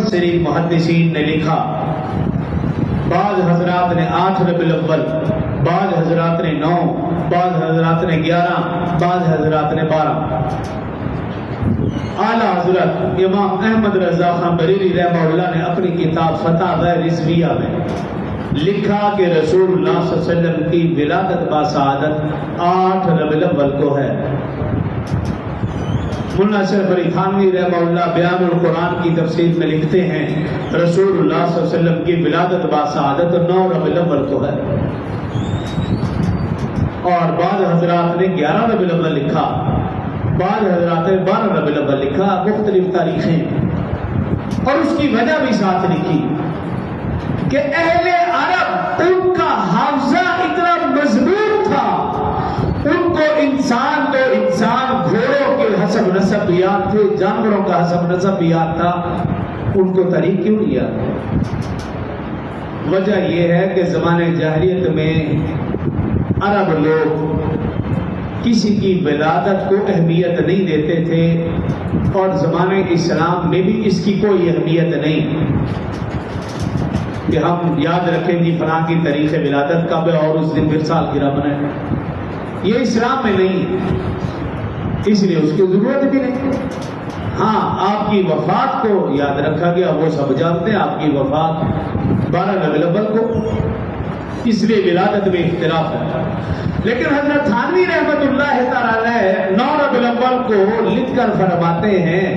मुफस्सिरीन मुहद्दिसीन ने लिखा, बाज़ हजरात ने 8 रबीउल अव्वल, बाज़ हजरात ने 9, बाज़ हजरात ने 11, बाज़ हजरात ने 12। आला हजरत इमाम अहमद रज़ा खान बरेली रहमहुल्लाह ने अपनी किताब फतावा रिज़विया में लिखा कि रसूलुल्लाह सल्लल्लाहु अलैहि वसल्लम की विलादत बासआदत 8 रबीउल अव्वल को है। मुल्ला अशरफ अली थानवी रहमहुल्लाह बयानुल कुरान की तफसीर में लिखते हैं, रसूलुल्लाह सल्लल्लाहु अलैहि वसल्लम की विलादत बासआदत 9 रबीउल अव्वल को है। और बाद हजरात ने 11 रबीउल अव्वल लिखा, बाद हजरात ने 12 रबीउल अव्वल लिखा, मुख्तलिफ तारीखें। और उसकी वजह भी साथ लिखी कि अहले अरब उनका हाफजा इतना मजबूत था, उनको इंसान तो इंसान, घोड़ों के हसब नसब याद थे, जानवरों का हसब नसब याद था, उनको तरीक क्यों नहीं याद? वजह यह है कि ज़माने जाहिलियत में अरब लोग किसी की विलादत को अहमियत नहीं देते थे और ज़माने इस्लाम में भी इसकी कोई अहमियत नहीं कि हम याद रखें जी फलां की तारीख़ विलादत कब है और उस दिन फिर सालगिरह मनाएं। ये इस्लाम में नहीं, इसलिए उसकी ज़रूरत भी नहीं। हाँ, आपकी वफात को याद रखा गया, वो सब जानते हैं आपकी वफात 12 रबीउल अव्वल को, इसलिए विलादत में इख्तिलाफ है। लेकिन हजरत थानवी रहमतुल्लाह तआला अलैह 9 रबीउल अव्वल को लिखकर फरमाते हैं,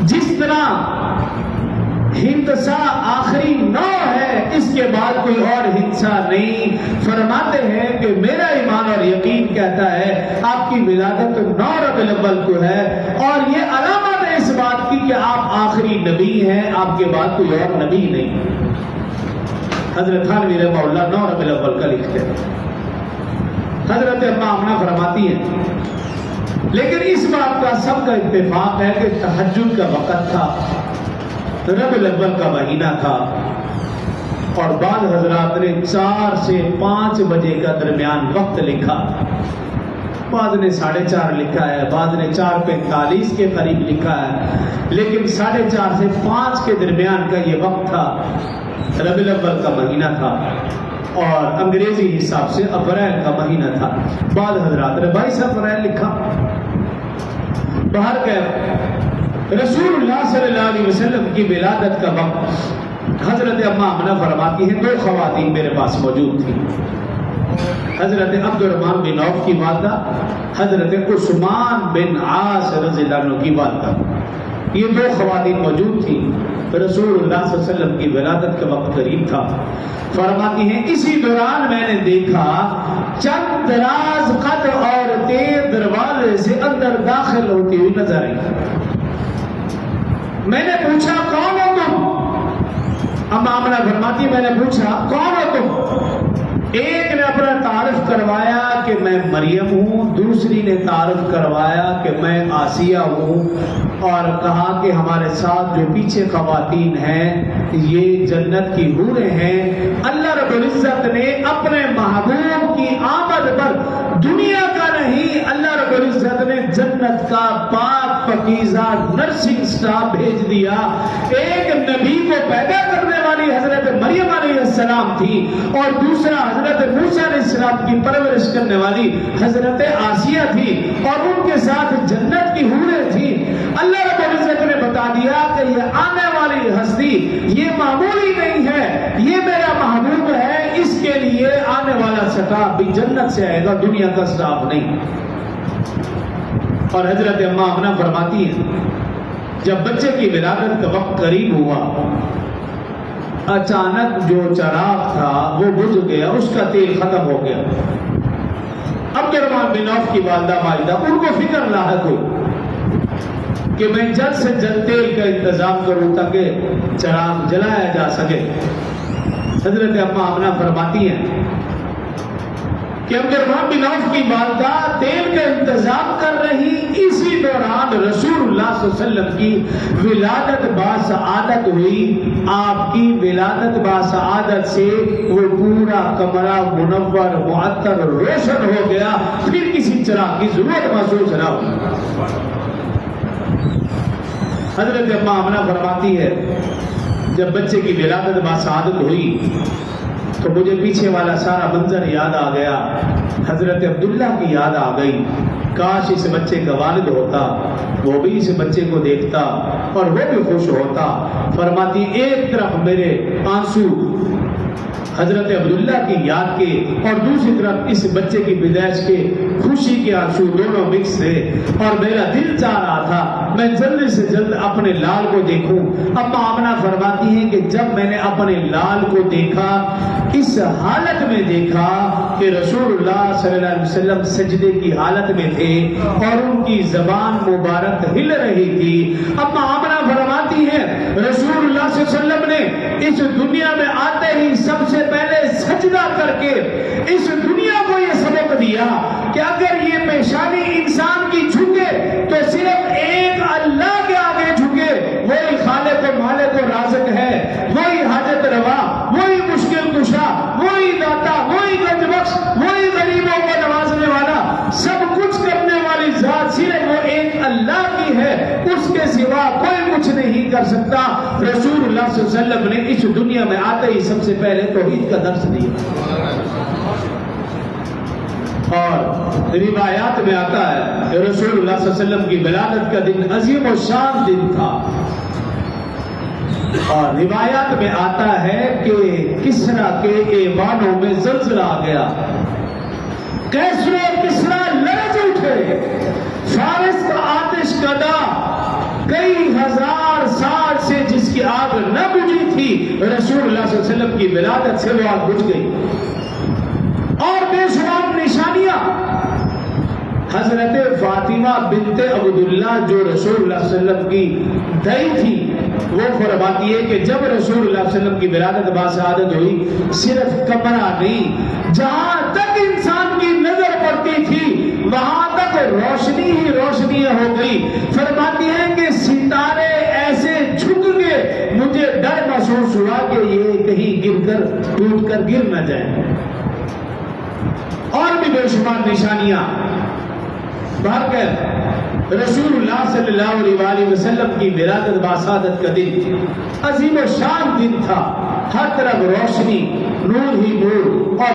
जिस तरह हिंसा आखिरी 9 है, इसके बाद कोई और हिंसा नहीं। फरमाते हैं कि मेरा ईमान और यकीन कहता है आपकी विलादत 9 रबीउल अव्वल को है और ये अलामत है इस बात की कि आप आखिरी नबी हैं, आपके बाद कोई और नबी नहीं। हजरत थानवी रहमतुल्लाह 9 रबीउल अव्वल का लिखते हैं। हजरत अम्मा आमना फरमाती हैं, लेकिन इस बात का सबका इत्तेफाक है कि तहज्जुद का वक़्त था, रबीउल अव्वल का महीना था और बाद हजरात ने 4 से 5 बजे का दरमियान वक्त लिखा, बाद ने 4:30 लिखा है, बाद ने 4:45 के करीब लिखा है, लेकिन 4:30 से 5 के दरमियान का ये वक्त था। रबीउल अव्वल का महीना था और अंग्रेजी हिसाब से अप्रैल का महीना था। बाद हजरात ने 22 अप्रैल लिखा। बाहर के रसूलुल्लाह सल्लल्लाहु अलैहि वसल्लम की विलादत का वक्त हजरत अम्मा आमना फरमाती हैं, 2 ख़वातीन मेरे पास मौजूद थी। हजरत अब्दुर्रहमान बिन औफ की वालदा, हजरत उस्मान बिन आस रज़ियल्लाहु अन्हु की वालदा, ये 2 ख़वातीन मौजूद थी। रसूलुल्लाह सल्लल्लाहु अलैहि वसल्लम की विलादत का वक्त करीब था। फरमाती हैं, इसी दौरान मैंने देखा चंद दराज कद औरतें दरवाजे से अंदर दाखिल होती हुई नजर आई। मैंने पूछा कौन हो तुम? अम्मा आमना फरमाती, मैंने पूछा कौन हो तुम? एक ने अपना तारुफ करवाया कि मैं मरियम हूँ, दूसरी ने तारुफ करवाया कि मैं आसिया हूँ और कहा कि हमारे साथ जो पीछे ख़वातीन हैं ये जन्नत की हूरें हैं। अल्लाह रब्बुल इज़्ज़त ने अपने महबूब की आमद पर दुनिया का नहीं, अल्लाह रब्बुल इज़्ज़त ने जन्नत का पाक पकीज़ा नर्सिंग स्टाफ भेज दिया। एक नबी को पैदा करने वाली हजरत मरियम अलैहिस्सलाम थी और दूसरा हजरत मूसा अलैहिस्सलाम की परवरिश करने वाली हजरत आसिया थी और उनके साथ जन्नत की हूरें थी। अल्लाह रब्बुल इज़्ज़त ने बता दिया कि ये आने वाली हस्ती ये मामूली नहीं है, ये मेरा महबूब है, इसके लिए आने वाला स्टाफ भी जन्नत से आएगा, दुनिया का स्टाफ नहीं। और हजरत अम्मा आमना फरमाती है, जब बच्चे की विलादत का वक्त करीब हुआ, अचानक जो चराग था वो बुझ गया, उसका तेल खत्म हो गया। अब्दुर्रहमान बिन औफ की वालदा मालिदा, उनको फिक्र रहा कोई कि मैं जल्द से जल्द तेल का इंतजाम करूं ताकि चराग जलाया जा सके। हजरत अम्मा आमना फरमाती हैं कि अब्दुर्रहमान बिन औफ की वालदा तेल का इंतजाम कर रही, इसी दौरान रसूलुल्लाह सल्लल्लाहु अलैहि वसल्लम की विलादत बासआदत हुई। आपकी विलादत बासआदत से वो पूरा कमरा मुनव्वर मुअत्तर रोशन हो गया, फिर किसी चिराग की जरूरत महसूस न हुई। حضرت اماں آمنہ فرماتی ہے جب بچے کی ولادت باسعادت ہوئی تو مجھے پیچھے والا سارا منظر یاد آ گیا، حضرت عبداللہ کی یاد آ گئی، کاش اس بچے کا والد ہوتا، وہ بھی اس بچے کو دیکھتا اور وہ بھی خوش ہوتا۔ فرماتی ایک طرف میرے آنسو حضرت عبداللہ کی یاد کے اور دوسری طرف اس بچے کی پیدائش کے خوشی کے آنسو دونوں مکس تھے، اور میرا دل چاہ رہا تھا میں جلد سے جلد اپنے لال کو دیکھوں۔ اماں آمنہ فرماتی ہیں کہ جب میں نے اپنے لال کو دیکھا، اس حالت میں دیکھا کہ رسول اللہ صلی اللہ علیہ وسلم سجدے کی حالت میں تھے اور ان کی زبان مبارک ہل رہی تھی۔ اماں آمنہ فرماتی ہیں رسول اللہ صلی اللہ علیہ وسلم نے اس دنیا میں آتے ہی سب سے پہلے سجدہ کر کے اس دنیا کو یہ سبق دیا کہ اگر یہ پیشانی انسان کی جھکے تو صرف ایک اللہ کے آگے جھکے، وہی خالق و مالک و رازق ہے، وہی حاجت روا، وہی مشکل کشا، وہی داتا، وہی گنج بخش، وہی غریبوں کو نوازنے والا، سب کچھ کرنے والی ذات صرف وہ ایک اللہ کی ہے، اس کے سوا کوئی کچھ نہیں کر سکتا۔ رسول اللہ صلی اللہ علیہ وسلم نے اس دنیا میں آتے ہی سب سے پہلے توحید کا درس دیا، اور روایات میں آتا ہے کہ رسول اللہ صلی اللہ علیہ وسلم کی ولادت کا دن عظیم و شان دن تھا، اور روایات میں آتا ہے کہ کسرا کے ایوانوں میں زلزلہ آ گیا، کیسر و کسرا لرز اٹھے، فارس کا آتش کدا کئی ہزار سال سے جس کی آگ نہ بجھی تھی، رسول اللہ صلی اللہ علیہ وسلم کی ولادت سے وہ آگ بجھ گئی، اور بے شمار نشانیاں۔ حضرت فاطمہ بنت عبداللہ جو رسول اللہ صلی اللہ علیہ وسلم کی دائی تھی، وہ فرماتی ہے کہ جب رسول اللہ صلی اللہ علیہ وسلم کی ولادت باسعادت ہوئی، صرف کمرہ نہیں، جہاں تک انسان کی نظر پڑتی تھی وہاں تک روشنی ہی روشنیاں ہو گئی۔ فرماتی ہیں کہ ستارے ایسے جھک گئے، مجھے ڈر محسوس ہوا کہ یہ کہیں گر کر ٹوٹ کر گر نہ جائیں، اور بھی بے شمار نشانیاں۔ بہرکیف رسول اللہ صلی اللہ علیہ وسلم کی ولادت باسعادت کا دن عظیم و شان دن تھا، ہر طرف روشنی، نور ہی نور، اور